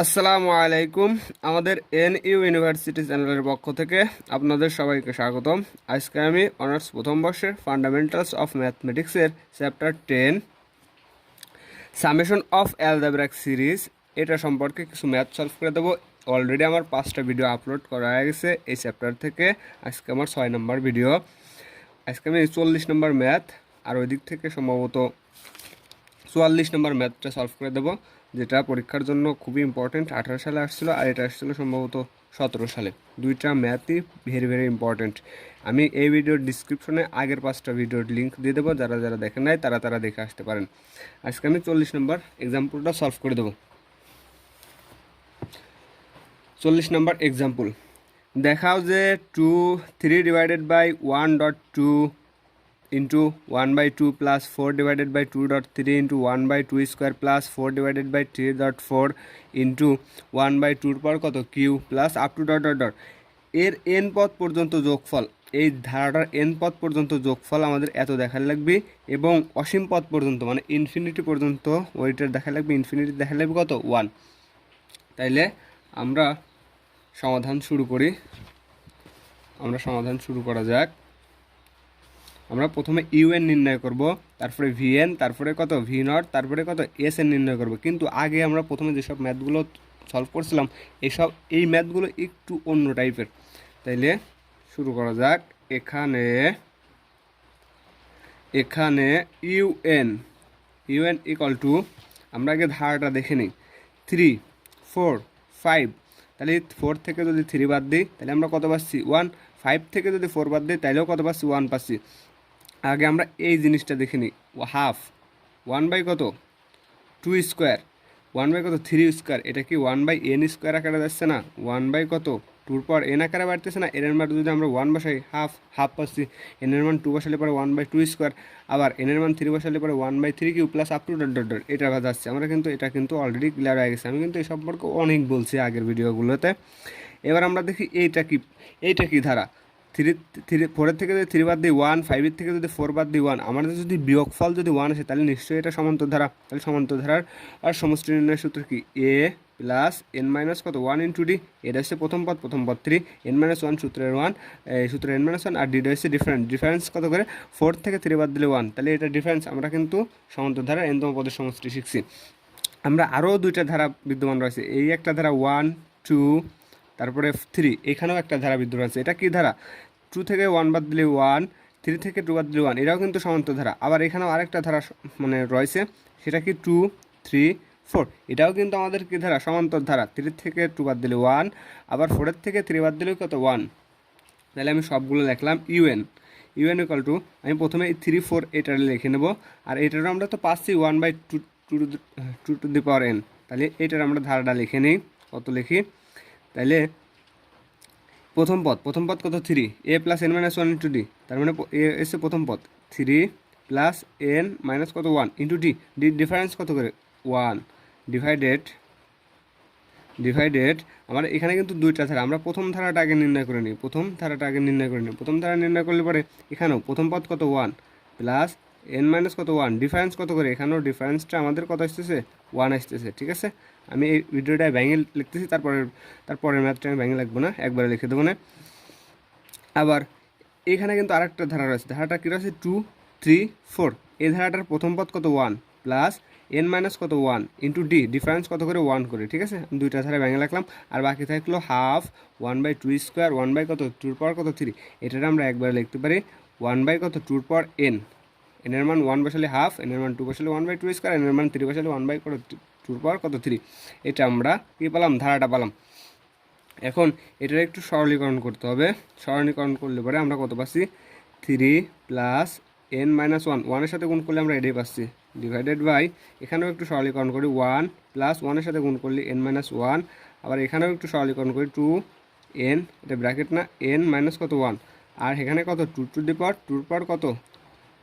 আসসালামু আলাইকুম। আমাদের এনইউ ইউনিভার্সিটি চ্যানেলের পক্ষ থেকে আপনাদের সবাইকে স্বাগতম। আজকে আমি অনার্স প্রথম বর্ষের ফান্ডামেন্টালস অফ ম্যাথমেটিক্সের chapter 10 summation of algebraic series এটা সম্পর্কে কিছু ম্যাথ সলভ করে দেবো। অলরেডি আমার 5টা ভিডিও আপলোড করা হয়ে গেছে এই চ্যাপ্টার থেকে। আজকে আমার 6 নম্বর ভিডিও। আজকে আমি 40 নম্বর ম্যাথ আর ওই দিক থেকে সম্ভবত 44 নম্বর ম্যাথটা সলভ করে দেবো, যেটা পরীক্ষার জন্য খুবই ইম্পর্টেন্ট। 18 সালে আসছিলো আর এটা আসছিলো সম্ভবত 17 সালে। দুইটা ম্যাথই ভেরি ভেরি ইম্পর্টেন্ট। আমি এই ভিডিওর ডিসক্রিপশনে আগের 5টা ভিডিওর লিঙ্ক দিয়ে দেবো, যারা যারা দেখেন নাই তারা দেখে আসতে পারেন। আজকে আমি 40 নম্বর এক্সাম্পলটা সলভ করে দেবো। 40 নম্বর এক্সাম্পল, দেখাও যে 3 divided by 1.2 into 1/2 plus 4 divided by 2.3 into 1/2 square plus 4 divided by 3.4 into 1/2 পর কত Q plus up to dot dot dot এর এন পদ পর্যন্ত যোগফল। এই ধারাটার এন পদ পর্যন্ত যোগফল আমাদের এত দেখার লাগবে এবং অসীম পদ পর্যন্ত মানে ইনফিনিটি পর্যন্ত ওইটার দেখা লাগবে, ইনফিনিটি দেখা লাগবে কত 1। তাইলে আমরা সমাধান শুরু করা যাক। আমরা প্রথমে ইউএন নির্ণয় করব, তারপরে ভিএন, তারপরে কত ভি নট, তারপরে কত এস এন নির্ণয় করব। কিন্তু আগে আমরা প্রথমে যেসব ম্যাথগুলো সলভ করছিলাম এই ম্যাথগুলো একটু অন্য টাইপের। তাইলে শুরু করা যাক। এখানে ইউএন ইকুয়াল টু, আমরা আগে ধারাটা দেখে নিই, 3 4 5। তাহলে 4 থেকে যদি 3 বাদ দিই তাহলে আমরা কত পাচ্ছি 1। 5 থেকে যদি 4 বাদ দিই তাহলেও কত পাচ্ছি 1 পাচ্ছি। আগে আমরা এই জিনিসটা দেখে নিই, হাফ 1/, কত 2 স্কোয়ার, 1/, কত 3 স্কোয়ার। এটা কি 1/n স্কোয়ার আকারে যাচ্ছে না? 1/, কত 2 পর n আকারে বাড়তেছে না? এর মান যদি আমরা 1 বসাই হাফ পাচ্ছি। n এর মান 2 বসালে পরে 1/2 স্কোয়ার, আবার n এর মান 3 বসালে পরে 1/3 Q plus up to dot dot dot এটা যাচ্ছে। এটা কিন্তু অলরেডি ক্লিয়ার হয়ে গেছে। আমি কিন্তু এই সম্পর্কে অনেক বলছি আগের ভিডিওগুলোতে। এবার আমরা দেখি এইটা কি ধারা। 4 থেকে যদি 3 বাদ দিই 1, 5 থেকে যদি 4 বাদ দিই 1, আমাদের যদি বিয়োগফল যদি 1 আসে তাহলে নিশ্চয়ই এটা সমান্তর ধারা। তাহলে সমান্তর ধারার আর সমষ্টি নির্ণয়ের সূত্র কি? এ প্লাস এন মাইনাস কত 1 ইন্টু ডি। এটা হচ্ছে প্রথম পদ 3, n-1 সূত্রের 1, সূত্রের n-1, আর ডিটা হচ্ছে ডিফারেন্স কত করে 4 থেকে 3 বাদ দিলে 1। তাহলে এটা ডিফারেন্স। আমরা কিন্তু সমান্তর ধারা এনতম পদের সমষ্টি শিখছি। আমরা আরও দুইটা ধারা বিদ্যমান রয়েছে। এই একটা ধারা 1 2, তারপরে 3, এখানেও একটা ধারা বিদ্যমান আছে। এটা কি ধারা? 2 থেকে 1 বাদ দিলে 1, 3 থেকে 2 বাদ দিলে 1, এটাও কিন্তু সমান্তর ধারা। আবার এখানেও আরেকটা ধারা মানে রয়েছে, সেটা কি 2 3 4, এটাও কিন্তু আমাদের কি ধারা? সমান্তর ধারা। 3 থেকে 2 বাদ দিলে 1, আবার 4 থেকে 3 বাদ দিলেও কত 1। তাহলে আমি সবগুলো লিখলাম। ইউএন ইকুয়াল টু, আমি প্রথমে 3 4 এটা লিখে নেব। আর এটারও আমরা তো পাচ্ছি 1/2 টু দি পাওয়ার n। তাহলে এটার আমরা ধারাটা লিখে নিই। কত লিখি? তাহলে প্রথম পদ কত 3, এ প্লাস n-1 ইন্টু ডি। তার মানে এ এসে প্রথম পদ 3 প্লাস n মাইনাস কত 1 ইন্টু ডি। ডিফারেন্স কত করে 1 ডিভাইডেড আমার এখানে কিন্তু দুইটা ধারা। আমরা প্রথম ধারাটা আগে নির্ণয় করে নিই। প্রথম ধারা নির্ণয় করলে পরে এখানেও প্রথম পদ কত 1 প্লাস n- কত 1, ডিফারেন্স কত করে? এখানেও ডিফারেন্সটা আমাদের কত আসতেছে 1 আসতেছে। ঠিক আছে, আমি এই ভিডিওটা ভেঙে লিখতেছি, তারপরের ম্যাথটা আমি ভেঙে লিখবো না, একবারে লিখে দেবো না। আবার এখানে কিন্তু আরেকটা ধারা রয়েছে। ধারাটা কী রয়েছে 2 3 4। এই ধারাটার প্রথম পদ কত 1 প্লাস n- কত 1 ইন্টু ডি, ডিফারেন্স কত করে 1 করে। ঠিক আছে, দুইটা ধারা ভেঙে রাখলাম। আর বাকি থাকলো হাফ 1/2 স্কোয়ার 1/, কত 2 পাওয়ার কত 3। এটার আমরা একবারে লিখতে পারি 1/, কত 2 পাওয়ার n। n এর মান 1 বসালে হাফ, n এর মান 2 বসালে 1/2 স্কোয়ার, n এর মান 3 বসালে 1/, কত 2 পাওয়ার কত 3। এটা আমরা কী পেলাম? ধারাটা পেলাম। এখন এটার একটু সরলীকরণ করতে হবে। সরলীকরণ করলে পরে আমরা কত পাচ্ছি? 3 প্লাস n-1, 1-এর সাথে গুণ করলে আমরা এটাই পাচ্ছি, ডিভাইডেড বাই, এখানেও একটু সরলীকরণ করি 1 প্লাস 1-এর সাথে গুণ করলে n-1, আবার এখানেও একটু সরলীকরণ করি 2n, এটা ব্র্যাকেট না, n- কত 1, আর এখানে কত 2 টু দি পাওয়ার কত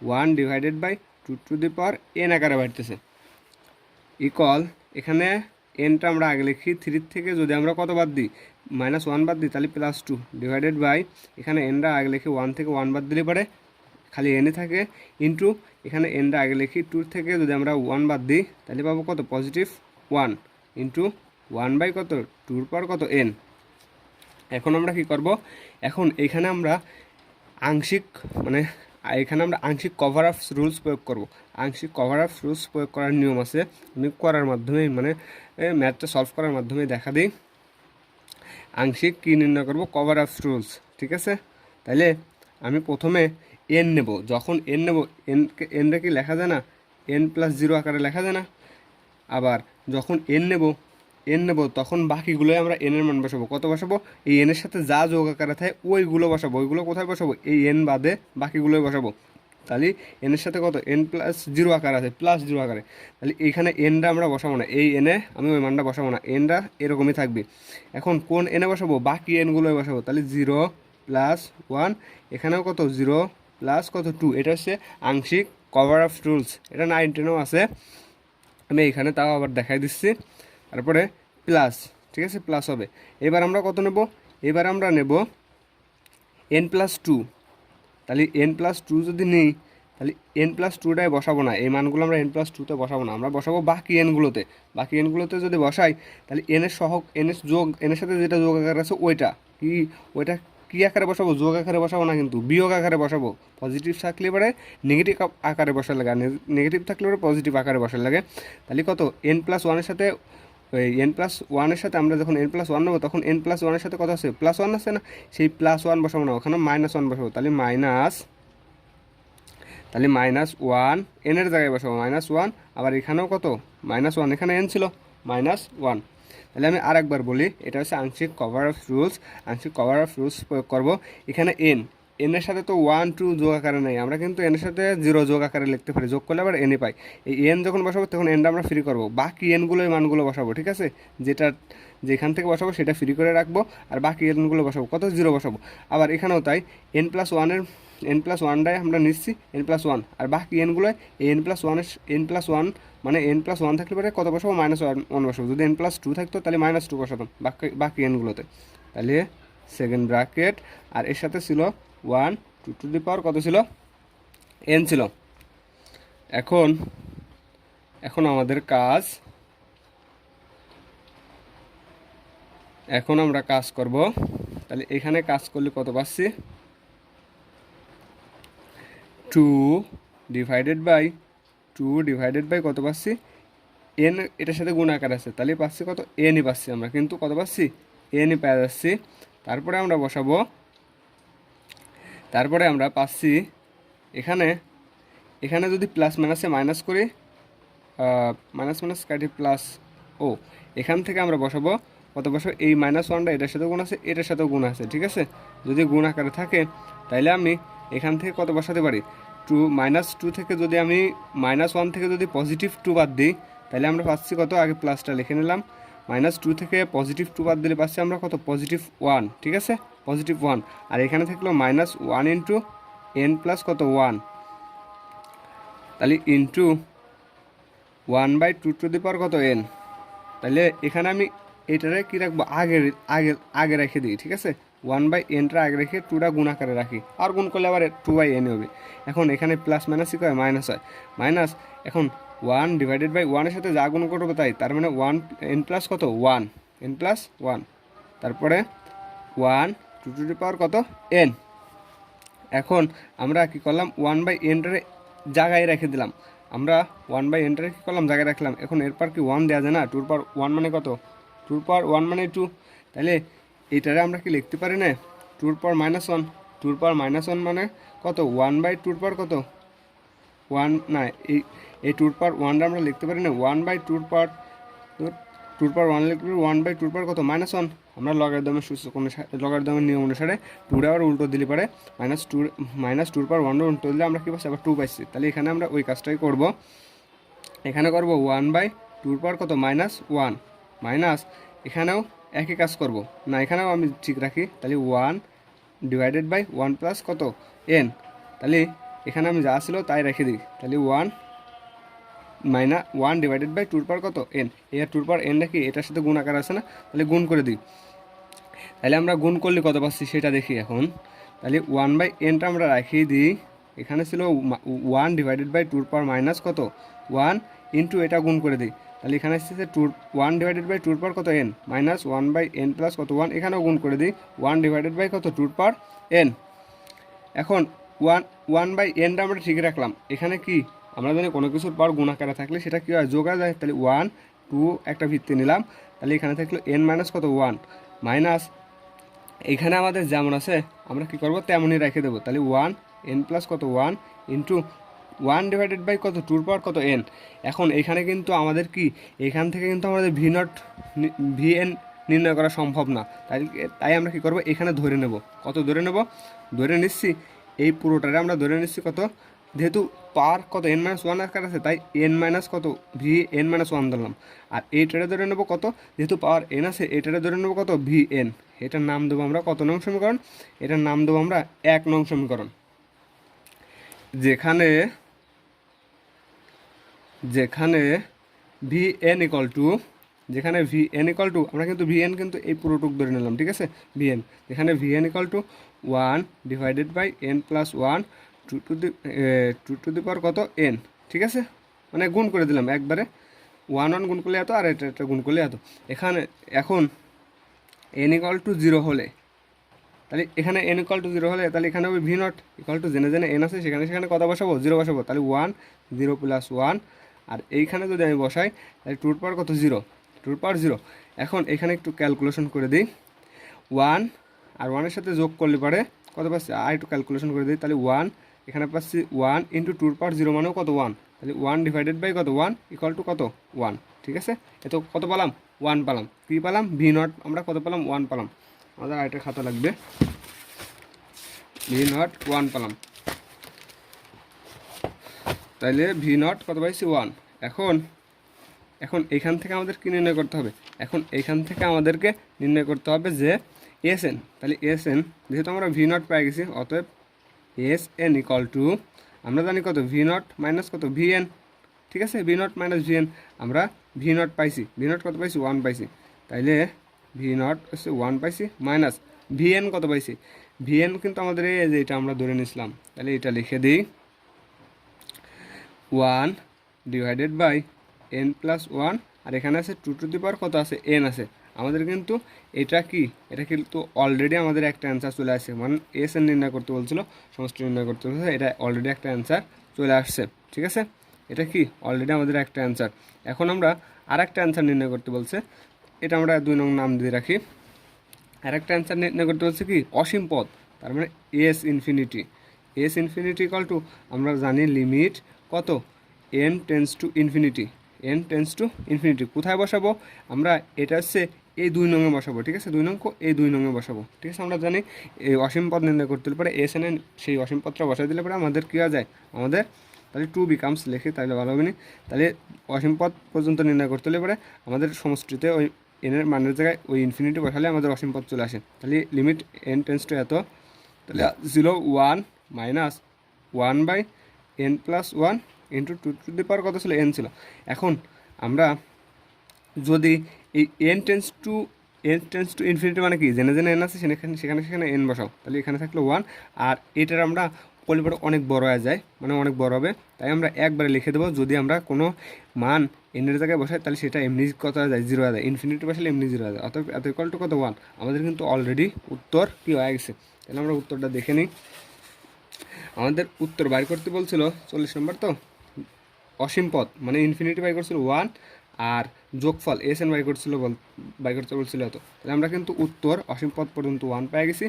1 divided by 2 to the power n আকারে বাড়তেছে ইকুয়াল। এখানে এনটা আমরা আগে লিখি, 3 থেকে যদি আমরা কত বাদ দিই -1 বাদ দিই তাহলে +2 ডিভাইডেড বাই, এখানে এনটা আগে লিখি 1 থেকে 1 বাদ দিলে পরে খালি এনে থাকে ইন্টু, এখানে এনটা আগে লিখি 2 থেকে যদি আমরা 1 বাদ দিই তাহলে পাবো কত +1 ইন্টু ওয়ান বাই কত টুর পাওয়ার কত এন। এখন আমরা কি করব, এখন এখানে আমরা আংশিক মানে এখানে আমরা আংশিক কভার অফ রুলস প্রয়োগ করব। আংশিক কভার অফ রুলস প্রয়োগ করার নিয়ম আছে, আমি করার মাধ্যমে মানে ম্যাথটা সলভ করার মাধ্যমে দেখা দিই আংশিক কী নির্ণয় করব, কভার অফ রুলস। ঠিক আছে, তাহলে আমি প্রথমে এন নেব, যখন এন নেব এনটা কি লেখা যায় না, এন প্লাস জিরো আকারে লেখা যায় না। আবার যখন এন নেব তখন বাকিগুলোই আমরা এনের মান বসাবো। কত বসাবো, এই এনের সাথে যা যোগ আকারে থাকে ওইগুলো বসাবো। ওইগুলো কোথায় বসাবো, এই এন বাদে বাকিগুলোই বসাবো। তাহলে এনের সাথে কত এন প্লাস জিরো আকার আছে, প্লাস জিরো আকারে, তাহলে এইখানে এনটা আমরা বসাবো না, এই এনে আমি ওই মানটা বসাবো না, এনটা এরকমই থাকবে। এখন কোন এনে বসাবো, বাকি এনগুলোই বসাবো। তাহলে জিরো প্লাস ওয়ান, এখানেও কত জিরো প্লাস কত টু। এটা হচ্ছে আংশিক কভার অফ রুলস, এটা 9, 10-এও আছে, আমি এখানে তাও আবার দেখাই দিচ্ছি। তারপরে প্লাস, ঠিক আছে, প্লাস হবে। এবার আমরা কত নেব, এবার আমরা নেব এন প্লাস টু। তাহলে এন প্লাস টু যদি নিই, তাহলে এন প্লাস টুটাই বসাবো না, এই মানগুলো আমরা এন প্লাস টুতে বসাবো না, আমরা বসাবো বাকি এনগুলোতে। বাকি এনগুলোতে যদি বসাই, তাহলে এনের সহগ এনের যোগ, এনের সাথে যেটা যোগ আকার আছে ওইটা কী আকারে বসাবো, যোগ আকারে বসাবো না, কিন্তু বিয়োগ আকারে বসাবো। পজিটিভ থাকলে এবারে নেগেটিভ আকারে বসার লাগে, আর নেগেটিভ থাকলে এবারে পজিটিভ আকারে বসার লাগে। তাহলে কত এন প্লাস ওয়ানের সাথে ওই এন প্লাস ওয়ানের সাথে আমরা যখন এন প্লাস ওয়ান নেবো, তখন এন প্লাস ওয়ানের সাথে কত আছে, প্লাস ওয়ান আছে না, সেই প্লাস ওয়ান বসাবো না, ওখানে মাইনাস ওয়ান বসাবো। তাহলে মাইনাস ওয়ান এনের জায়গায় বসাবো মাইনাস ওয়ান। আবার এখানেও কত মাইনাস ওয়ান, এখানে এন ছিল মাইনাস ওয়ান। তাহলে আমি আরেকবার বলি, এটা হচ্ছে আংশিক কভার অফ রুলস। আংশিক কভার অফ রুলস প্রয়োগ করবো। এখানে এনের সাথে তো ওয়ান টু যোগ আকারে নেই, আমরা কিন্তু এনের সাথে জিরো যোগ আকারে লিখতে পারি, যোগ করলে আবার এনে পাই। এই এন যখন বসাবো তখন এনটা আমরা ফ্রি করবো, বাকি এনগুলোই মানগুলো বসাবো। ঠিক আছে, যেখান থেকে বসাবো সেটা ফ্রি করে রাখবো, আর বাকি এনগুলো বসাবো, কত জিরো বসাবো। আবার এখানেও তাই, এন প্লাস ওয়ানটাই আমরা নিচ্ছি এন প্লাস ওয়ান, আর বাকি এনগুলোয় এন প্লাস ওয়ান থাকলে পরে কত বসাবো, মাইনাস ওয়ান বসাবো। যদি এন প্লাস টু থাকতো তাহলে মাইনাস টু বসাতাম বাকি এনগুলোতে। তাহলে সেকেন্ড ব্র্যাকেট, আর এর সাথে ছিল one, two to the power কত ছিল, এন ছিল। এখন আমাদের কাজ, এখন আমরা কাজ করব। তাহলে এখানে কাজ করলে কত পাচ্ছি, 2 ডিভাইডেড বাই কত পাচ্ছি, এন এটার সাথে গুণ আকার আছে, তাহলে পাচ্ছি কত, এনই পাচ্ছি আমরা, কিন্তু কত পাচ্ছি, এনই পেয়ে যাচ্ছি। তারপরে আমরা বসাবো, তারপরে আমরা পাচ্ছি এখানে যদি প্লাস মাইনাসে মাইনাস করি, মাইনাস কাটি প্লাস, এখান থেকে আমরা বসাবো কত, বসাবো এই মাইনাস ওয়ানটা এটার সাথেও গুণ আছে, এটার সাথেও গুণ আছে। ঠিক আছে, যদি গুণ আকারে থাকে তাইলে আমি এখান থেকে কত বসাতে পারি, মাইনাস টু থেকে যদি আমি মাইনাস ওয়ান থেকে যদি পজিটিভ টু বাদ দিই, তাহলে আমরা পাচ্ছি কত, আগে প্লাসটা লিখে নিলাম, মাইনাস টু থেকে পজিটিভ টু বাদ দিলে পাচ্ছি আমরা কত, পজিটিভ ওয়ান। ঠিক আছে, পজিটিভ ওয়ান, আর এখানে থাকলো minus one into N plus কত ওয়ান, তাহলে into one by two to the power কত এন। তাহলে এখানে আমি এটারে কী রাখবো, আগে রেখে দিই। ঠিক আছে, ওয়ান বাই এনটা আগে রেখে টুটা গুণ আকারে রাখি, আর গুণ করলে আবার টু বাই এন হবে। এখন এখানে প্লাস মাইনাসই হয়, মাইনাস হয়, মাইনাস। এখন ওয়ান ডিভাইডেড বাই ওয়ানের সাথে যা গুণ করবো তাই, তার মানে ওয়ান এন প্লাস কত ওয়ান, এন প্লাস ওয়ান, তারপরে one two to the power কত এন। এখন আমরা কী করলাম, ওয়ান বাই এনটারে জায়গায় রেখে দিলাম, আমরা ওয়ান বাই এনটারে কী করলাম, জায়গায় রাখলাম। এখন এরপর কি ওয়ান দেওয়া যায় না, টুর পাওয়ার ওয়ান মানে কত, টুর পাওয়ার ওয়ান মানে টু, তাহলে এইটারে আমরা কি লিখতে পারি না, টুর পাওয়ার মাইনাস ওয়ান মানে কত, ওয়ান বাই টুর পাওয়ার কত ওয়ান, না এই টুর পাওয়ার ওয়ানটা আমরা লিখতে পারি না, ওয়ান বাই টুর পাওয়ার ওয়ান লিখলে ওয়ান বাই টুর পাওয়ার কত মাইনাস ওয়ান। আমরা লগারিদমের নিয়ম অনুসারে টুরে আবার উল্টো দিলে পারে মাইনাস টুর পাওয়ার ওয়ানটা উল্টো দিলে আমরা কী পাচ্ছি, আবার টু পাইছি। তাহলে এখানে আমরা ওই কাজটাই করব, এখানে করব ওয়ান বাই টুর পাওয়ার কত মাইনাস ওয়ান, মাইনাস এখানেও একই কাজ করব না, এখানেও আমি ঠিক রাখি, তাহলে one divided by one plus কত এন। তাহলে এখানে আমি যা ছিল তাই রেখে দিই, তাহলে ওয়ান ডিভাইডেড বাই টুর পাওয়ার কত এন, এর টুর পাওয়ার এনটা কি এটার সাথে গুণ আকার আছে না, তাহলে গুণ করে দিই। তাহলে আমরা গুণ করলে কত পাচ্ছি সেটা দেখি এখন। তাহলে ওয়ান বাই এনটা আমরা রাখিয়ে দিই, এখানে ছিল ওয়ান ডিভাইডেড বাই টুর পাওয়ার মাইনাস কত ওয়ান ইন্টু এটা গুণ করে দিই, তাহলে এখানে আসছে টু 1 ডিভাইডেড বাই টুর পাওয়ার কত এন মাইনাস 1/n প্লাস কত 1, এখানেও গুণ করে দিই 1 ডিভাইডেড বাই কত টুর পাওয়ার এন। এখন 1/nটা আমরা ঠিক রাখলাম। এখানে কি আমরা জানি কোনো কিছুর পাওয়ার গুণ আকারে থাকলে সেটা কী হয়, যোগ হয়ে যায়। তাহলে 1 2 একটা ভিত্তি নিলাম, তাহলে এখানে থাকলো n মাইনাস কত 1 মাইনাস এখানে আমাদের যেমন আছে আমরা কি করব তেমনই রেখে দেবো। তাহলে 1 n প্লাস কত 1 ইন্টু 1 ডিভাইডেড বাই কত টুর পাওয়ার কত n। এখন এখানে কিন্তু আমাদের কি এখান থেকে কিন্তু আমাদের vn নির্ণয় করা সম্ভব না। তাই আমরা কি করব এখানে ধরে নেব। কত ধরে নেব, ধরে নিচ্ছি এই পুরোটারে আমরা ধরে নিচ্ছি কত, যেহেতু পাওয়ার কত n-1 আকার আছে তাই n মাইনাস কত vn-1 ধরলাম। আর এইটারে ধরে নেব কত, যেহেতু পাওয়ার n আছে এটারে ধরে নেব কত vn। এটার নাম দেবো আমরা কত নং সমীকরণ, এটার নাম দেবো আমরা 1 নং সমীকরণ। যেখানে যেখানে vn ইকুয়াল টু আমরা কিন্তু vn কিন্তু এই পুরোটুক ধরে নিলাম, ঠিক আছে vn। যেখানে vn equal to 1 divided by n plus 1 two to the power কত n, ঠিক আছে, মানে গুণ করে দিলাম একবারে 1 গুণ করলে এত আর এটা গুণ করলে এত। এখানে এখন n ইকুয়াল টু 0 হলে, তাহলে এখানে n ইকুয়াল টু 0 হলে তাহলে এখানে ওই v0 ইকুয়াল টু জেনে n আছে সেখানে কত বসাবো 0 বসাবো। তাহলে 1 0 প্লাস 1, আর এইখানে যদি আমি বসাই তাহলে টুর পাওয়ার কত 0। এখন এখানে একটু ক্যালকুলেশন করে দিই, 1 আর 1 এর সাথে যোগ করলে পরে কত পাচ্ছি, আর একটু ক্যালকুলেশন করে দিই। তাহলে 1 এখানে পাচ্ছি 1 ইন্টু টুর পাওয়ার 0 মানেও কত 1, তাহলে 1 ডিভাইডেড বাই কত 1 ইকুয়াল টু কত 1, ঠিক আছে। এত কত পেলাম 1 পেলাম, কী পেলাম v0 আমরা কত পেলাম 1 পেলাম। আমাদের আরেকটা খাতা লাগবে, v0 1 পেলাম, তাইলে v0 কত পাইছি 1। এখন এইখান থেকে আমাদের কি নির্ণয় করতে হবে, এখন এইখান থেকে আমাদেরকে নির্ণয় করতে হবে যে এসএন। তাহলে এসএন যেহেতু আমরা v0 পেয়ে গেছি, অতএব এসএন ইকুয়াল টু আমরা জানি কত v0 মাইনাস কত vn, ঠিক আছে, v0 মাইনাস vn। আমরা v0 পাইছি, v0 কত পাইছি 1 পাইছি, তাইলে v0 হচ্ছে 1 পাইছি মাইনাস vn কত পাইছি, vn কিন্তু আমাদের এই যে এটা আমরা ধরে নিয়েছিলাম। তাহলে এটা লিখে দিই 1 ডিভাইডেড বাই n প্লাস 1, আর এখানে আছে টু টু দি পাওয়ার কত আছে n আছে। আমাদের কিন্তু এটা কিন্তু অলরেডি আমাদের একটা অ্যান্সার চলে আসছে, মানে এস এন নির্ণয় করতে বলছিল, সমষ্টি নির্ণয় করতে বলছে, এটা অলরেডি একটা অ্যান্সার চলে আসছে, ঠিক আছে। এটা কি অলরেডি আমাদের একটা অ্যান্সার। এখন আমরা আর একটা অ্যান্সার নির্ণয় করতে বলছে, এটা আমরা 2 নং নাম দিয়ে রাখি। আর একটা অ্যান্সার নির্ণয় করতে বলছে কি অসীম পদ, তার মানে এস ইনফিনিটি ইকুয়াল টু আমরা জানি লিমিট কত n টেন্স টু ইনফিনিটি। কোথায় বসাবো আমরা, এটা হচ্ছে এই 2 নঙে বসাবো, ঠিক আছে, 2 নং এই 2 নঙে বসাবো, ঠিক আছে। আমরা জানি এই অসীম পদ নির্ণয় করতে পারে এস এন সেই অসীম পদটা বসাই দিলে পরে আমাদের কী হয়ে যায়, আমাদের তাহলে 2 বিকামস লিখে তাহলে ভালো হবে না। তাহলে অসীম পদ পর্যন্ত নির্ণয় করতে হলে পরে আমাদের সমষ্টিতে ওই এনের মানের জায়গায় ওই ইনফিনিটি বসালে আমাদের অসীম পদ চলে আসে। তাহলে লিমিট n টেন্স টু এত, তাহলে 0 1 minus 1/n plus 1 into two to the power কত ছিল n ছিল। এখন আমরা যদি এই n টেন্স টু ইনফিনিটি মানে কি জেনে n আছে সেখানে n বসাও, তাহলে এখানে থাকলো 1, আর এটার আমরা করলে পরে অনেক বড় হয়ে যায়, মানে অনেক বড় হবে, তাই আমরা একবারে লিখে দেবো। যদি আমরা কোনো মান এনের জায়গায় বসাই তাহলে সেটা এমনি কত হয়ে যায় 0 হয়ে যায়, ইনফিনিটি বসালে এমনি 0 হয়ে যায়, অর্থাৎ এত ইকুয়াল টু কত 1। আমাদের কিন্তু অলরেডি উত্তর কি হয়ে গেছে, তাহলে আমরা উত্তরটা দেখে নিই। আমাদের উত্তর বাইর করতে বলছিল 40 নম্বর, তো অসীম পদ মানে ইনফিনিটি বাই করছিল 1, আর যোগফল এস এন বাই করতে বলছিল এত। তাহলে আমরা কিন্তু উত্তর অসীম পদ পর্যন্ত 1 পেয়ে গেছি।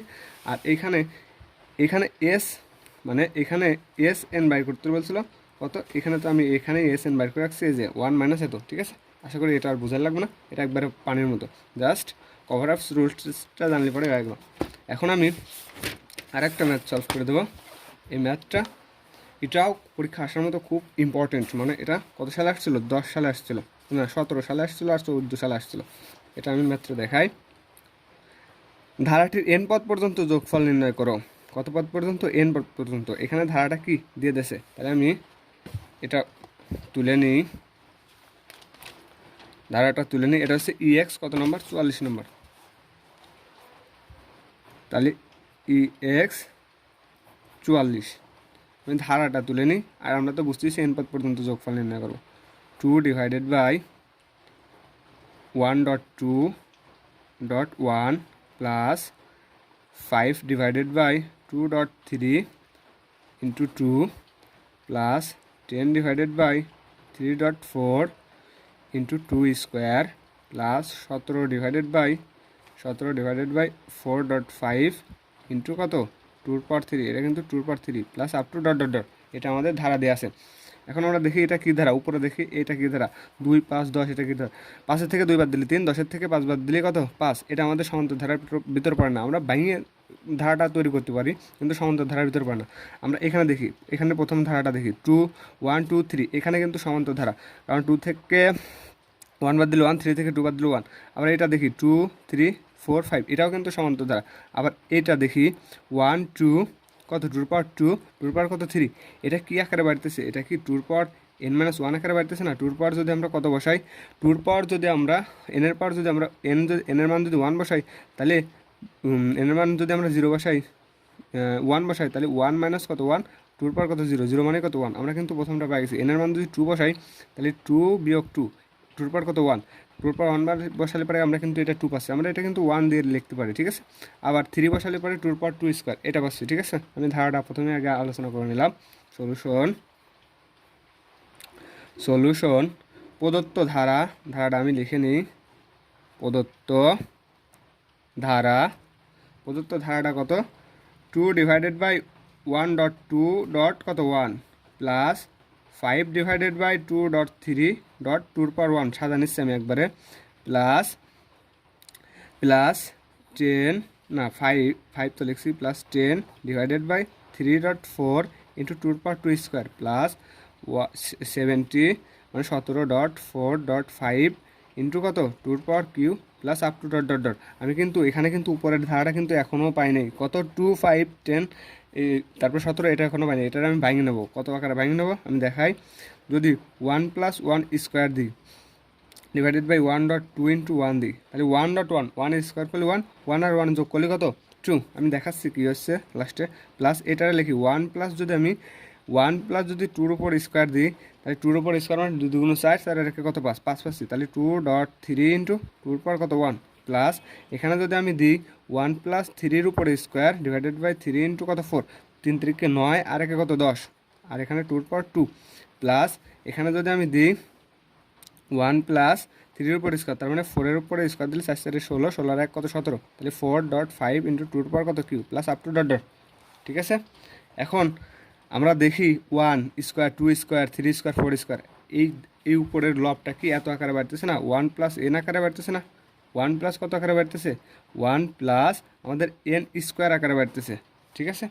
আর এখানে এস মানে এখানে এস এন বাই করতে বলছিল কত, এখানে তো আমি এখানে এস এন বাই করে রাখছি যে 1 মাইনাস এত, ঠিক আছে। আশা করি এটা আর বোঝার লাগবে না, এটা একবারে পানির মতো, জাস্ট কভার আপ রুলসটা জানলে পরে হয়ে গেল। এখন আমি আরেকটা ম্যাথ সলভ করে দেবো। এই ম্যাথটা এটাও পরীক্ষা আসার মতো খুব ইম্পর্টেন্ট, মানে এটা কত সালে আসছিল 10 সালে আসছিল না 17 সালে আসছিল আর 14 সালে আসছিল। এটা আমি ম্যাথটা দেখাই। ধারাটির n পদ পর্যন্ত যোগফল নির্ণয় করো। কত পদ পর্যন্ত, n পদ পর্যন্ত। এখানে ধারাটা কি দিয়ে দেছে, তাহলে আমি এটা তুলে নিই, ধারাটা তুলে নিই। এটা হচ্ছে ex কত নম্বর 44 নম্বর, তাহলে ex 44। আমি ধারাটা তুলে নিই, আর আমরা তো বুঝতেছি n পদ পর্যন্ত যোগফল নির্ণয় করবো। 2 divided by 1.2.1 plus 5 divided by 2.3 into 2 plus 10 divided by 3.4 into 2 square plus 17 divided by 4.5 into কত 2/3, এটা কিন্তু 2/3 plus up to dot dot dot, এটা আমাদের ধারা দেওয়া আছে। এখন আমরা দেখি এটা কী ধারা, উপরে দেখি এটা কী ধারা, 2, 5, 10, এটা কী ধারা, 5-এর থেকে 2 বাদ দিলে 3, 10-এর থেকে 5 বাদ দিলে কত 5, এটা আমাদের সমান্তর ধারার ভিতর পড়ে না। আমরা বাইরে ধারাটা তৈরি করতে পারি কিন্তু সমান্তর ধারার ভিতর পড়ে না। আমরা এখানে দেখি, এখানে প্রথম ধারাটা দেখি 2, 1, 2, 3, এখানে কিন্তু সমান্তর ধারা, কারণ 2 থেকে 1 বাদ দিলে 1, 3 থেকে 2 বাদ দিলে 1। আবার এটা দেখি 2, 3, 4, 5, এটাও কিন্তু সমান্তর ধারা। আবার এটা দেখি 1, 2, কত 2/2, 2 কত 3, এটা কি আকারে বাড়তেছে, এটা কি 2n-1 আকারে বাড়তেছে না। 2 যদি আমরা কত বসাই, 2 যদি আমরা এনের পাওয়ার যদি আমরা এনের মান যদি 1 বসাই, তাহলে এনের মান যদি আমরা 0 বসাই, 1 বসাই, তাহলে 1 মাইনাস কত 1, 2 কত 0, 0 মানে কত 1। আমরা কিন্তু প্রথমটা পাই গেছি। এনের মান যদি 2 বসাই, তাহলে 2 বিয়োগ 2, 2 কত 1, 2 1 বসালে পরে আমরা কিন্তু এটা 2 পাচ্ছি, আমরা এটা কিন্তু 1 দিয়ে লিখতে পারি, ঠিক আছে। আবার 3 বসালে পরে 2 স্কোয়ার এটা পাচ্ছি, ঠিক আছে। আমি ধারাটা প্রথমে আগে আলোচনা করে নিলাম। সলিউশন প্রদত্ত ধারাটা আমি লিখে নিই। প্রদত্ত ধারাটা কত, 2 ডিভাইডেড বাই 1.2 কত 1 প্লাস 5 ডিভাইডেড বাই 2.3 2/1, সাদা নিচ্ছি আমি একবারে, প্লাস 10 না 5 তো লিখছি, plus 10 divided by 3.4 into 2/2 square plus 70 মানে 17.4.5 ইন্টু কত 2/কিউ plus up to dot dot dot. আমি কিন্তু এখানে কিন্তু উপরের ধারাটা কিন্তু এখনও পাই নাই, কত 2, 5, 10, তারপর 17, এটা এখনও পাই নাই। এটার আমি ভাঙে নেবো, কত আকারে ভাঙে নেবো আমি দেখাই। যদি 1 + 1 স্কোয়ার দিই ডিভাইডেড বাই 1.2 ইন্টু 1 দিই, তাহলে 1.1 স্কোয়ার করলে 1 আর 1 যোগ করলে কত 2। আমি দেখাচ্ছি কী হচ্ছে লাস্টে, প্লাস এটারে লিখি 1 প্লাস যদি আমি 1 প্লাস যদি 2-র উপর স্কোয়ার দিই, তাহলে 2-র উপর স্কোয়ার মানে 2 2 4, 4 রেখে কত 5 পাচ্ছি, তাহলে 2.3 ইন্টু 2-র পর কত 1 প্লাস এখানে যদি আমি দিই 1 প্লাস 3-র উপর স্কোয়ার ডিভাইডেড বাই 3 ইন্টু কত 4, 3 3 9 আর একে কত 10, আর এখানে 2-র পর 2 প্লাস এখানে যদি আমি দিই 1 প্লাস 3-র উপর স্কোয়ার, তার মানে 4-এর উপরে স্কোয়ার দিলে 4 4 16, 16 আর 1 কত 17, তাহলে 4.5 ইন্টু 2-র পর কত Q plus up to dot dot, ঠিক আছে। এখন আমরা দেখি 1 স্কোয়ার, 2 স্কোয়ার, 3 স্কোয়ার, 4 স্কোয়ার, এই উপরের লবটা কি এত আকারে বাড়তেছে না, 1 প্লাস n আকারে বাড়তেছে না। 1 প্লাস কত আকারে বাড়তেছে, 1 প্লাস আমাদের n স্কোয়ার আকারে বাড়তেছে, ঠিক আছে।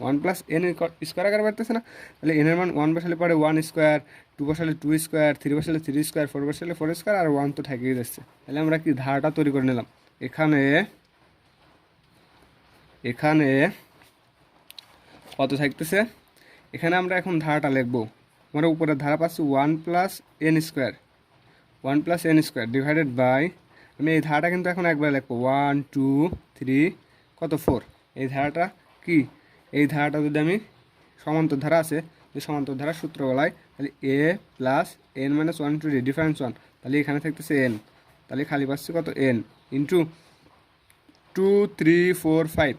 1 প্লাস n স্কোয়ার আকারে বাড়তেছে না, তাহলে n এর মান 1 বসালে পরে 1 স্কোয়ার, 2 বসালে 2 স্কোয়ার, 3 বসালে 3 স্কোয়ার, 4 বসালে 4 স্কোয়ার, আর 1 তো থেকেই যাচ্ছে। তাহলে আমরা কি ধারাটা তৈরি করে নিলাম। এখানে কত থাকতেছে, এখানে আমরা এখন ধারাটা লিখবো। আমরা উপরের ধারা পাচ্ছি 1 plus n square divided by, আমি এই ধারাটা কিন্তু এখন একবার লিখবো 1 2 3 কত 4। এই ধারাটা কি, এই ধারাটা যদি আমি সমান্তর ধারা আছে, যে সমান্তর ধারার সূত্র বলাই, তাহলে a plus n-1 two difference 1, তাহলে এখানে থাকতেছে n, তাহলে খালি পাচ্ছি কত n ইন্টু 2 3 4 5।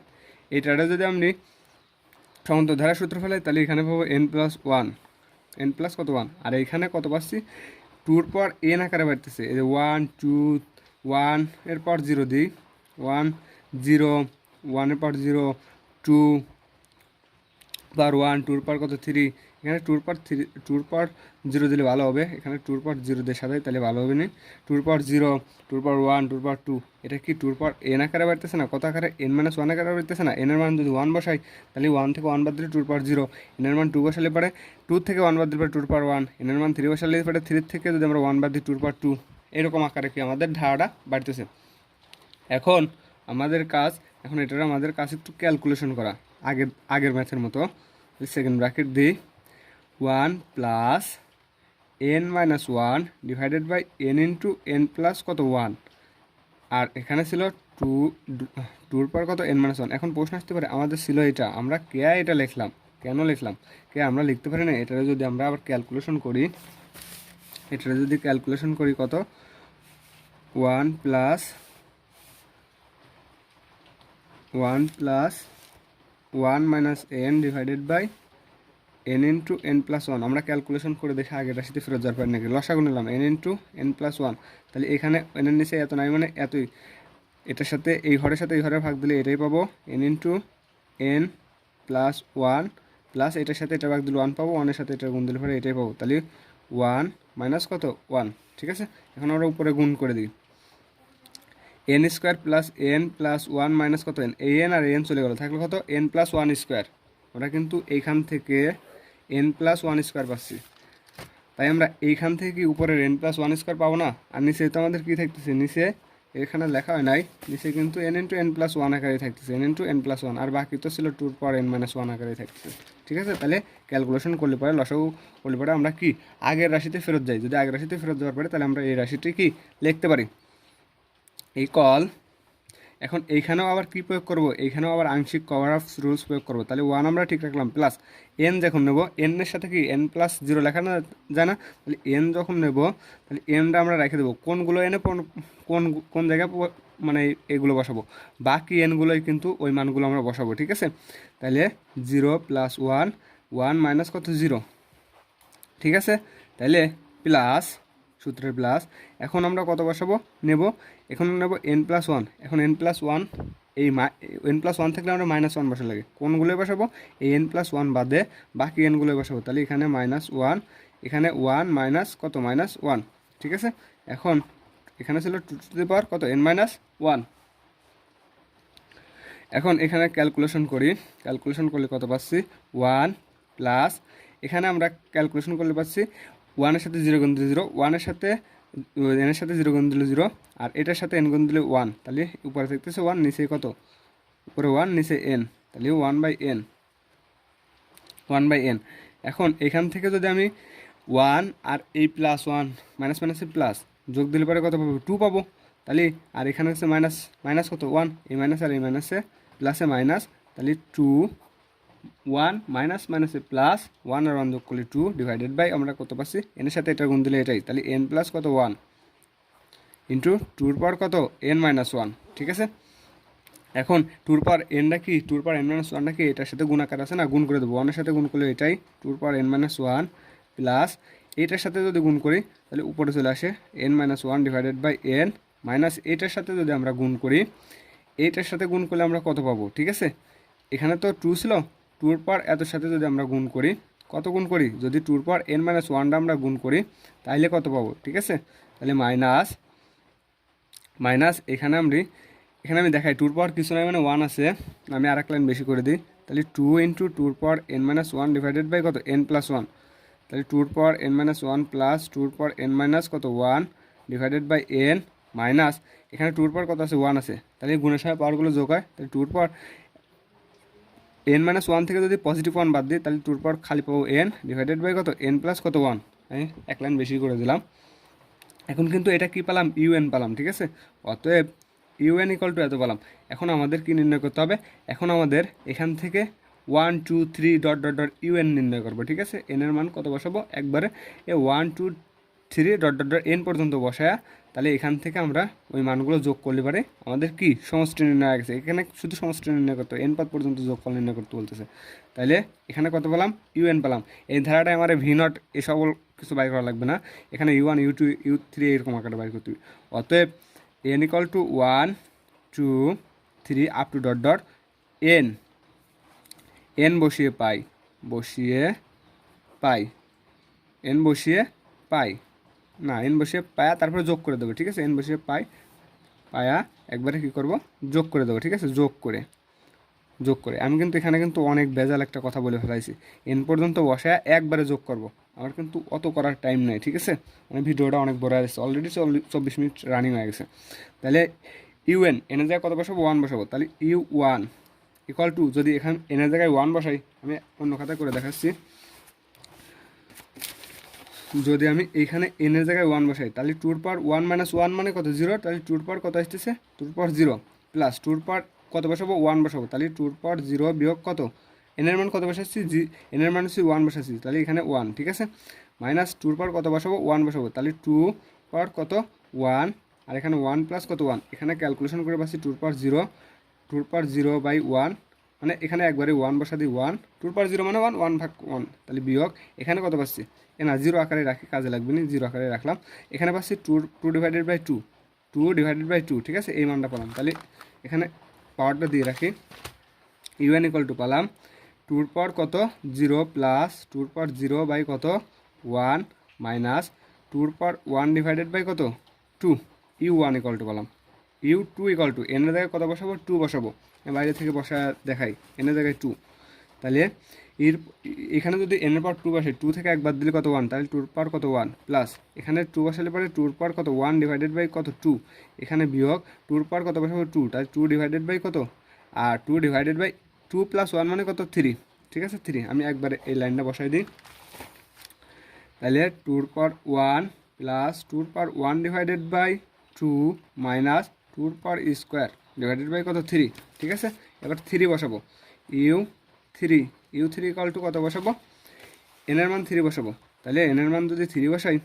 এইটাটা যদি আমি সমান্তর ধারার সূত্র ফেলাই, তাহলে এখানে পাবো n প্লাস কত 1, আর এইখানে কত পাচ্ছি 2-র পর n আকারে বাড়তেছে, এই যে 1 2 1 এর পর 0 দিই, 1 0 1 এর পর 0 2 পার 1 2-র পর কত 3, এখানে 2-র পর 0 দিলে ভালো হবে, এখানে 2-র পর 0 দিয়ে সাজাই তাহলে ভালো হবে না। 2-র পর 0 2-র পর 1 2-র পর 2, এটা কি 2-র পর n আকারে বাড়তেছে না, কত আকারে n-1 আকারে বাড়তেছে না। n এর মান যদি 1 বসাই, তাহলে 1 থেকে 1 বাদ দিলে 2-র পর 0, n এর মান 2 বসালে পরে 2 থেকে 1 বাদ দিলে পরে 2-র পর 1, n এর মান 3 বসালে পরে 3 থেকে যদি আমরা 1 বাদ দিই 2-র পর 2, এরকম আকারে কি আমাদের ধারাটা বাড়তেছে। এখন আমাদের কাজ, আমাদের কাজ একটু ক্যালকুলেশন করা, আগের ম্যাথের মতো। সেকেন্ড ব্র্যাকেট দিই 1 plus n-1 divided by n into n plus কত 1, আর এখানে ছিল 2-র পর কত n-1। এখন প্রশ্ন আসতে পারে আমাদের ছিল এটা, আমরা এটা লিখলাম, কেন লিখলাম, আমরা লিখতে পারি না। এটা যদি আমরা আবার ক্যালকুলেশন করি, কত one plus one minus N divided by N into N plus one. আমরা ক্যালকুলেশন করে দেখে আগের রাশিতে ফেরত যাওয়ার পারি নাকি, লসাগু নিলাম N into N plus one. তাহলে এখানে এনের নিচে এত নাই মানে এতই, এটার সাথে এই ঘরের সাথে এই ঘরে ভাগ দিলে এটাই পাবো, N into N plus one plus এটার সাথে এটা ভাগ দিলে ওয়ান পাবো, ওয়ানের সাথে এটা গুণ দিলে পরে এটাই পাবো। তাহলে ওয়ান মাইনাস কত ওয়ান। ঠিক আছে, এখন আমরা উপরে গুণ করে দিই, N square plus N plus one minus কত এন, এই এন আর এন চলে গেলো, থাকলো কত এন প্লাস ওয়ান স্কোয়ার। আমরা কিন্তু এইখান থেকে এন প্লাস ওয়ান স্কোয়ার পাচ্ছি, তাই আমরা এইখান থেকে কি উপরের এন প্লাস ওয়ান স্কোয়ার পাবো না। আর নিচে তো আমাদের কী থাকতেছে, নিচে এখানে লেখা হয় নাই, নিচে কিন্তু n into N plus one আকারে থাকতেছে, n into N plus one, আর বাকি তো ছিল টুর পর এন মাইনাস ওয়ান আকারে থাকতেছে। ঠিক আছে, তাহলে ক্যালকুলেশন করলে পরে লসাগু করলে পরে আমরা কি আগের রাশিতে ফেরত যাই, যদি আগের রাশিতে ফেরত যাওয়ার পরে তাহলে আমরা এই রাশিটি কি লিখতে পারি এই কল। এখন এইখানেও আবার কী প্রয়োগ করব, এইখানেও আবার আংশিক কভার অফ রুলস প্রয়োগ করবো। তাহলে ওয়ান আমরা ঠিক রাখলাম, প্লাস এন যখন নেব এনের সাথে কি এন প্লাস জিরো লেখা না যায় না, তাহলে এন যখন নেব তাহলে এনটা আমরা রেখে দেবো, কোনগুলো এনে কোন কোন জায়গায় মানে এগুলো বসাবো, বাকি এনগুলোই কিন্তু ওই মানগুলো আমরা বসাবো। ঠিক আছে, তাহলে zero plus one, one minus কত জিরো। ঠিক আছে, তাহলে প্লাস সূত্রের প্লাস, এখন আমরা কত বসাবো নেব, এখন নেব এন প্লাস ওয়ান। এখন এন প্লাস ওয়ান, এই এন প্লাস ওয়ান থাকলে আমরা মাইনাস ওয়ান বসা লাগে, কোনগুলোই বসাবো এই এন প্লাস ওয়ান বাদে বাকি এনগুলোই বসাবো। তাহলে এখানে মাইনাস ওয়ান, এখানে ওয়ান মাইনাস কত মাইনাস ওয়ান। ঠিক আছে, এখন এখানে ছিল টু টু দি পাওয়ার কত এন মাইনাস ওয়ান। এখন এখানে ক্যালকুলেশন করি, ক্যালকুলেশন করলে কত পাচ্ছি ওয়ান প্লাস, এখানে আমরা ক্যালকুলেশন করলে পাচ্ছি ওয়ানের সাথে জিরো গুণ দিলে জিরো, ওয়ানের সাথে এনের সাথে জিরো গুণ দিলে জিরো, আর এটার সাথে এন গুণ দিলে ওয়ান। তাহলে উপরে থাকতেছে ওয়ান, নিচে কত উপরে ওয়ান নিচে এন, তাহলে one by N, one by N. এখন এখান থেকে যদি আমি ওয়ান আর এই প্লাস ওয়ান মাইনাস মাইনাসে প্লাস যোগ দিলে পরে কত পাবো টু পাবো। তাহলে আর এখানে হচ্ছে মাইনাস মাইনাস কত ওয়ান, এই মাইনাস আর এই মাইনাসে প্লাসে মাইনাস, তাহলে টু ওয়ান মাইনাস মাইনাসে প্লাস, ওয়ান আর ওয়ান যোগ করলে টু ডিভাইডেড বাই আমরা কত পাচ্ছি এনের সাথে এটা গুণ দিলে এটাই, তাহলে এন প্লাস কত ওয়ান ইন্টু টুর পর কত এন মাইনাস ওয়ান। ঠিক আছে, এখন টুর পর এনটা কি, টুর পর এন মাইনাস ওয়ানটা কি এটার সাথে গুণ আকার আছে না, গুণ করে দেবো, ওয়ানের সাথে গুণ করলে এটাই টুর পর এন মাইনাস ওয়ান প্লাস এইটার সাথে যদি গুণ করি তাহলে উপরে চলে আসে N minus one divided by N minus এইটার সাথে যদি আমরা গুণ করি, এইটার সাথে গুণ করলে আমরা কত পাবো। ঠিক আছে, এখানে তো টু ছিল, টুর পর এতর সাথে যদি আমরা গুণ করি, কত গুণ করি যদি টুর পর এন মাইনাস ওয়ানটা আমরা গুণ করি তাহলে কত পাবো। ঠিক আছে, তাহলে মাইনাস মাইনাস এখানে আমি দেখাই টুর পাওয়ার কিছু নাই মানে ওয়ান আছে, আমি আর এক লাইন বেশি করে দিই, তাহলে টু ইন্টু টুর power N minus one divided by কত এন প্লাস ওয়ান, তাহলে টুর power N minus one plus টুর পাওয়ার এন মাইনাস কত one divided by N minus, এখানে টুর পাওয়ার কত আছে ওয়ান আছে, তাহলে গুণের সময় পাওয়ারগুলো যোগ হয়, তাহলে টুর পাওয়ার এন মাইনাস ওয়ান থেকে যদি পজিটিভ ওয়ান বাদ দিই তাহলে টুর পাওয়ার খালি পাবো এন ডিভাইডেড বাই কত এন প্লাস কত ওয়ান, আমি এক লাইন বেশি করে দিলাম। এখন কিন্তু এটা কি পেলাম ইউএন পেলাম। ঠিক আছে, অতএব ইউএন ইকুয়াল টু এত পেলাম। এখন আমাদের কি নির্ণয় করতে হবে, এখন আমাদের এখান থেকে one two three dot dot dot u n নির্ণয় করবো। ঠিক আছে, এনের মান কত বসাবো একবারে এ one two three dot dot dot n পর্যন্ত বসায়া, তাহলে এখান থেকে আমরা ওই মানগুলো যোগ করলে পারে আমাদের কি সমষ্টি নির্ণয় গেছে, এখানে শুধু সমষ্টি নির্ণয় করতে এন পদ পর্যন্ত যোগফল নির্ণয় করতে বলতেছে। তাহলে এখানে কত পেলাম ইউএন পেলাম, এই ধারাটায় আমার ভি নট এ সকল কিছু বাইর করা লাগবে না, এখানে U one U two U three এরকম আকারে বাইর করতে হবে। অতএব N equal to one two three up to dot dot N, N বসিয়ে পাই এন বসিয়ে পাই না এন বসিয়ে পায়া তারপরে যোগ করে দেবো। ঠিক আছে, এন বসিয়ে পায়া একবারে কী করব যোগ করে দেবো। ঠিক আছে, যোগ করে আমি কিন্তু এখানে কিন্তু অনেক বেজাল একটা কথা বলে ফেলাইছি, এন পর্যন্ত বসায় একবারে যোগ করব, আমার কিন্তু অত করার টাইম নেই। ঠিক আছে, মানে ভিডিওটা অনেক বড় হয়ে গেছে, অলরেডি 24 মিনিট রানিং হয়ে গেছে। তাহলে ইউএন এনের জায়গায় কত বসাবো ওয়ান বসাবো, তাহলে ইউ ওয়ান ইকুয়াল টু, যদি এখানে এনের জায়গায় ওয়ান বসাই, আমি অন্য খাতায় করে দেখাচ্ছি, যদি আমি এখানে এনের জায়গায় ওয়ান বসাই তাহলে টুর পাওয়ার ওয়ান মাইনাস ওয়ান মানে কত জিরো, তাহলে টুর পাওয়ার কত আসতেছে টুর পাওয়ার জিরো, প্লাস টুর পাওয়ার কত বসাবো ওয়ান বসাবো, তাহলে টুর পাওয়ার জিরো বিয়োগ কত এনের মান কত বসাচ্ছি এনের মান হচ্ছে ওয়ান বসাচ্ছি, তাহলে এখানে ওয়ান। ঠিক আছে, মাইনাস টুর পাওয়ার কত বসাবো ওয়ান বসাবো, তাহলে টু পাওয়ার কত ওয়ান, আর এখানে 1 প্লাস কত 1, এখানে ক্যালকুলেশন করে পাচ্ছি 2/0/1, মানে এখানে একবারে 1 বসা দিই 1, 2/0 মানে 1, 1/1, তাহলে বিয়োগ এখানে কত পাচ্ছি, না 0 আকারে রাখি, কাজে লাগবে না, 0 আকারে রাখলাম। এখানে পাচ্ছি 2/2, ঠিক আছে, এই মানটা পেলাম। তাহলে এখানে পাওয়ারটা দিয়ে রাখি, ইউএন ইকুয়াল টু পেলাম 2 পাওয়ার কত 0 প্লাস 2 পাওয়ার 0 বাই কত 1 মাইনাস 2 পাওয়ার 1 ডিভাইডেড বাই কত 2, U1 ইকুয়াল টু পেলাম। U2 ইকুয়াল টু এনের জায়গায় কত বসাবো, 2 বসাবো, বাইরে থেকে বসা দেখাই, এনের জায়গায় 2। তাহলে এখানে যদি এনের পাওয়ার 2 বসে, 2 থেকে একবার দিলে কত 1, তাহলে 2 পাওয়ার কত 1 প্লাস এখানে 2 বসালে পরে 2 পাওয়ার কত 1 ডিভাইডেড বাই কত 2, এখানে বিয়োগ 2 পাওয়ার কত বসাবো 2, তাহলে 2 ডিভাইডেড বাই কত, আর 2 ডিভাইডেড বাই 2 প্লাস 1 মানে কত 3, ঠিক আছে 3। আমি একবারে এই লাইনটা বসাই দিই, তাহলে 2 পাওয়ার 1 plus 2 power 1 divided by 2 minus 2 power square divided by কত 3, ঠিক আছে। এবার 3 বসাবো, ইউ থ্রি ইকুয়াল টু কত বসাবো, এনের মান 3 বসাবো। তাহলে এনের মান যদি 3 বসাই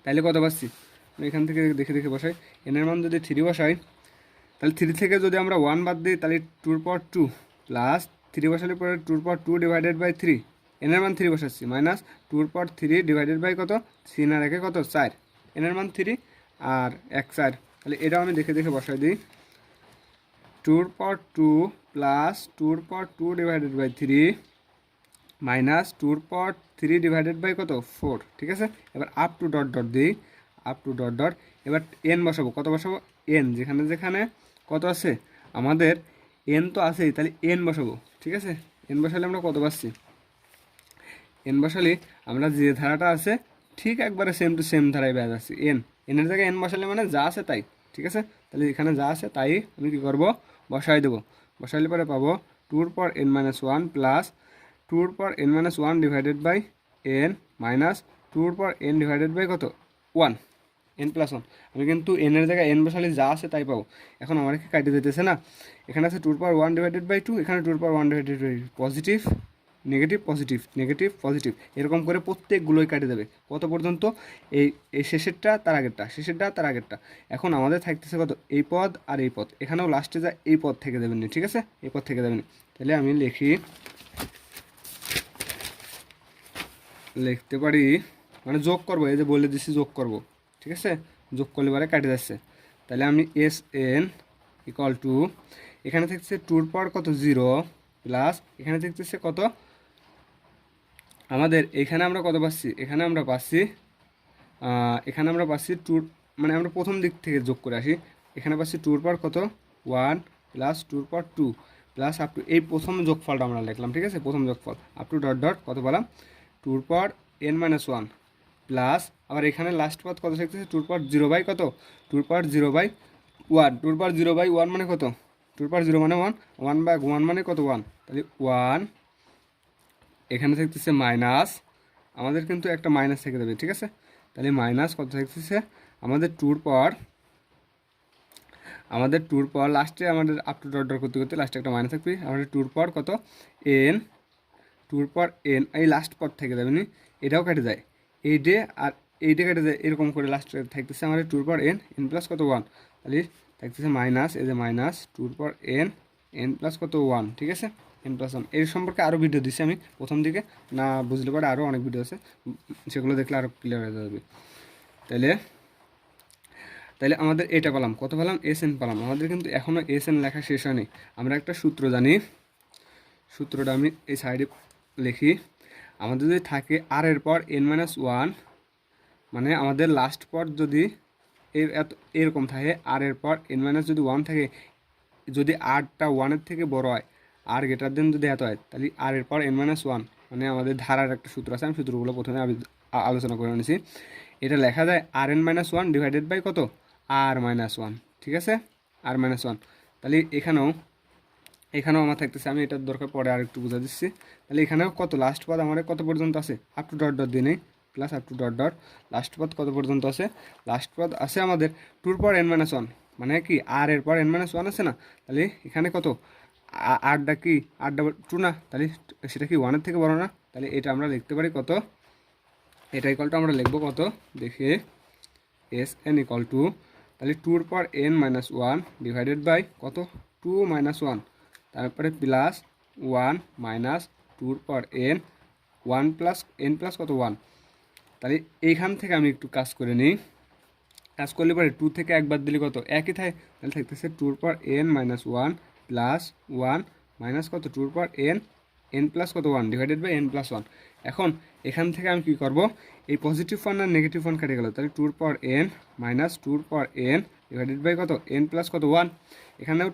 তাহলে কত পাচ্ছি, আমি এখান থেকে দেখে দেখে বসাই, এনের মান যদি 3 বসাই তাহলে 3 থেকে যদি আমরা 1 বাদ দিই তাহলে 2 পাওয়ার 2 প্লাস 3 বসালে পরে 2 পাওয়ার 2 ডিভাইডেড বাই 3, এনের মান 3 বসাচ্ছি, মাইনাস 2 পাওয়ার 3 ডিভাইডেড বাই কত 3 আর 1 কত 4, এনের মান 3 আর 1 4। তাহলে এটাও আমি দেখে দেখে বসাই দিই, 2 power 2 plus 2 power 2 divided by 3 minus 2 power 3 divided by কত 4, ঠিক আছে। এবার আপ টু ডট ডট দিই, আপ টু ডট ডট, এবার এন বসাবো, কত বসাবো এন, যেখানে যেখানে কত আছে আমাদের এন তো আছেই, তাহলে এন বসাবো, ঠিক আছে। এন বসালে আমরা কত পাচ্ছি, এন বসালে আমরা যে ধারাটা আছে ঠিক একবারে সেম টু সেম ধারায় বেড়ে যাচ্ছি, এনের জায়গায় এন বসালে মানে যা আছে তাই, ঠিক আছে। তাহলে এখানে যা আছে তাই আমি কী করবো, বসাই দেবো, বসাইলে পরে পাবো 2 power n-1 plus 2 power n-1 divided by n minus 2 power n divided by কত 1, n+1। আমি কিন্তু এনের জায়গায় এন বসালে যা আছে তাই পাবো। এখন আমার কি কাটে দিতেছে না, এখানে আছে 2 পাওয়ার 1 ডিভাইডেড বাই 2, এখানে 2 পাওয়ার 1 divided by positive negative positive negative positive, এরকম করে প্রত্যেকগুলোই কাটে যাবে কত পর্যন্ত, এই এই শেষেরটা তার আগেরটা, শেষেরটা তার আগেরটা। এখন আমাদের থাকতেছে কত এই পদ আর এই পদ, এখানেও লাস্টে যা এই পদ থেকে যাবেন, ঠিক আছে, এই পদ থেকে যাবেন। তাহলে আমি লিখতে পারি, মানে যোগ করবো, এই যে বলে দিচ্ছি যোগ করব, ঠিক আছে, যোগ করলে পরে কাটে যাচ্ছে। তাহলে আমি এস এন ইকুয়াল টু, এখানে থাকছে 2 পাওয়ার কত 0 প্লাস এখানে থাকতেছে কত আমাদের, এখানে আমরা কত পাচ্ছি, এখানে আমরা পাচ্ছি 2, মানে আমরা প্রথম দিক থেকে যোগ করে আসি, এখানে পাচ্ছি 2 পাওয়ার কত 1 plus 2 power 2 plus up two, এই প্রথম যোগফলটা আমরা লিখলাম, ঠিক আছে, প্রথম যোগফল আপ টু ডট ডট কত পেলাম 2 পাওয়ার n-1 প্লাস আবার এখানে লাস্ট পদ কত থাকতেছে 2 পাওয়ার 0 বাই কত 2 পাওয়ার 0/1, 2 পাওয়ার 0/1 মানে কত, 2 পাওয়ার 0 মানে 1, 1/1 মানে কত 1, তাহলে 1, এখানে থাকতেছে মাইনাস, আমাদের কিন্তু একটা মাইনাস থেকে যাবে, ঠিক আছে। তাহলে মাইনাস কত থাকতেছে আমাদের 2 পাওয়ার লাস্টে আমাদের আপ টু ডট ডট করতে করতে লাস্টে একটা মাইনাস থাকবে, আমাদের 2 পাওয়ার কত n, 2 পাওয়ার n, এই লাস্ট পদ থেকে যাবে নি, এটাও কেটে যায়, এই ডে আর এইটা কেটে যায়, এরকম করে লাস্টে থাকতেছে আমাদের 2 পাওয়ার n প্লাস কত 1, তাহলে থাকতেছে মাইনাস, এই যে মাইনাস 2 পাওয়ার n প্লাস কত 1, ঠিক আছে, n+1। এর সম্পর্কে আরও ভিডিও দিচ্ছি আমি প্রথম দিকে, না বুঝলে পরে আরও অনেক ভিডিও আছে, সেগুলো দেখলে আরও ক্লিয়ার হয়ে যাবে। তাহলে আমাদের এটা পেলাম, কত পেলাম এস এন পেলাম। আমাদের কিন্তু এখনও এস এন লেখা শেষ হয়নি, আমরা একটা সূত্র জানি, সূত্রটা আমি এই সাইডে লিখি। আমাদের যদি থাকে আর এর পর n-1, মানে আমাদের লাস্ট পর যদি এরকম থাকে, আর এর পর n- যদি 1 থাকে, যদি আরটা 1-এর থেকে বড় হয়, আর গ্রেটার দেন যদি এত হয়, তাহলে আর এর পর n-1, মানে আমাদের ধারার একটা সূত্র আছে, আমি সূত্রগুলো প্রথমে আলোচনা করে নিয়েছি। এটা লেখা যায় rn-1 ডিভাইডেড বাই কত r-1, ঠিক আছে, r-1। তাহলে এখানেও আমার থাকতেছে, আমি এটার দরকার পরে আর একটু বুঝা দিচ্ছি। তাহলে এখানেও কত লাস্ট পদ আমাদের কত পর্যন্ত আছে, আপ টু ডট ডট দিয়ে নেই, plus up to dot dot, last পদ কত পর্যন্ত আছে, লাস্ট পদ আছে আমাদের 2 পাওয়ার n-1, মানে কি আর এর পর n-1 আছে না, তাহলে এখানে কত আরটা কি আরটা 2 না, তাহলে সেটা কি 1-এর থেকে বড় না, তাহলে এটা আমরা লিখতে পারি কত, এটা ইকুয়াল টু আমরা লিখবো কত দেখে এস এন ইকুয়াল টু, তাহলে টুর পর N minus one divided by কত 2 মাইনাস ওয়ান, তারপরে প্লাস 1 মাইনাস টুর পর এন 1 প্লাস এন প্লাস কত 1। তাহলে এইখান থেকে আমি একটু কাজ করে নিই। কাজ করলে পরে 2 থেকে একবার দিলে কত একই থাকে, তাহলে থাকতেছে টুর পর N minus one plus 1 minus কত টুর পর এন এন প্লাস কত 1 ডিভাইডেড বাই এন প্লাস 1। এখন এখান থেকে আমি কী করব, এই পজিটিভ ওয়ান আর নেগেটিভ ওয়ান কেটে গেল, তাহলে টুর পর এন মাইনাস টুর পর এন ডিভাইডেড বাই কত এন প্লাস কত 1। এখানেও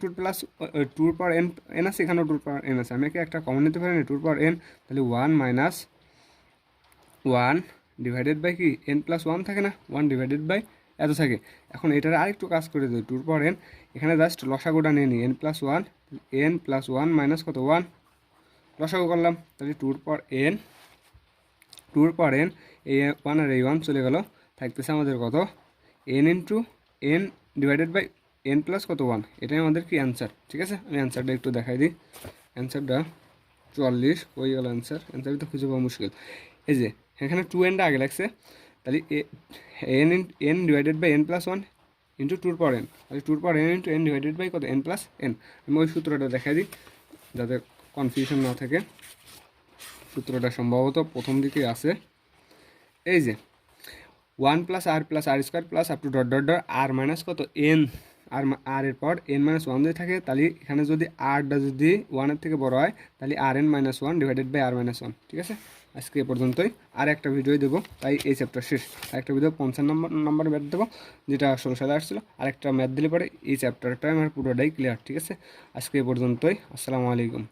টুর পর এন এন আছে, এখানেও টুর পর এন আছে, আমি কি একটা কমন নিতে পারি না টুর পর এন, তাহলে 1 মাইনাস 1 ডিভাইডেড বাই কি এন প্লাস 1 থাকে না, 1 ডিভাইডেড বাই এত থাকে। এখন এটার আরেকটু কাজ করে দিই, টুর পর এন এখানে জাস্ট লসাগুটা নিয়ে নিই, এন প্লাস ওয়ান মাইনাস কত 1 লসাগু করলাম, তাহলে টুর পর এন এই 1 আর এই 1 চলে গেল, থাকতেছে আমাদের কত N into N divided by N plus কত 1। এটাই আমাদের কি অ্যান্সার। ঠিক আছে, আমি অ্যান্সারটা একটু দেখাই দিই। অ্যান্সারটা 44 হয়ে গেল অ্যান্সার তো খুঁজে পাওয়া মুশকিল। এই যে এখানে 2 এনটা আগে লাগছে, তাহলে n divided by N plus 1 into টুর পর এন, তাহলে টুর পর n into N divided by কত এন প্লাস এন। আমি ওই সূত্রটা দেখাই দিই যাতে কনফিউশন না থাকে। সূত্রটা সম্ভবত প্রথম দিকেই আছে। এই যে 1 plus R square plus up to dot dot dot R minus কত এন, আর এর পর এন মাইনাস 1 যদি থাকে, তাহলে এখানে যদি আরটা যদি 1-এর থেকে বড় হয়, তাহলে r n minus 1 divided by r minus 1। ঠিক আছে, আজকে এ পর্যন্তই। আর একটা ভিডিও দেবো, তাই এই চ্যাপ্টার শেষ। আরেকটা ভিডিও 50 নম্বর ম্যাথ দেবো, যেটা 16 সালে আসছিলো। আরেকটা ম্যাথ দিলে পরে এই চ্যাপ্টারটা আমার পুরোটাই ক্লিয়ার। ঠিক আছে, আজকে এ পর্যন্তই। আসসালামু আলাইকুম।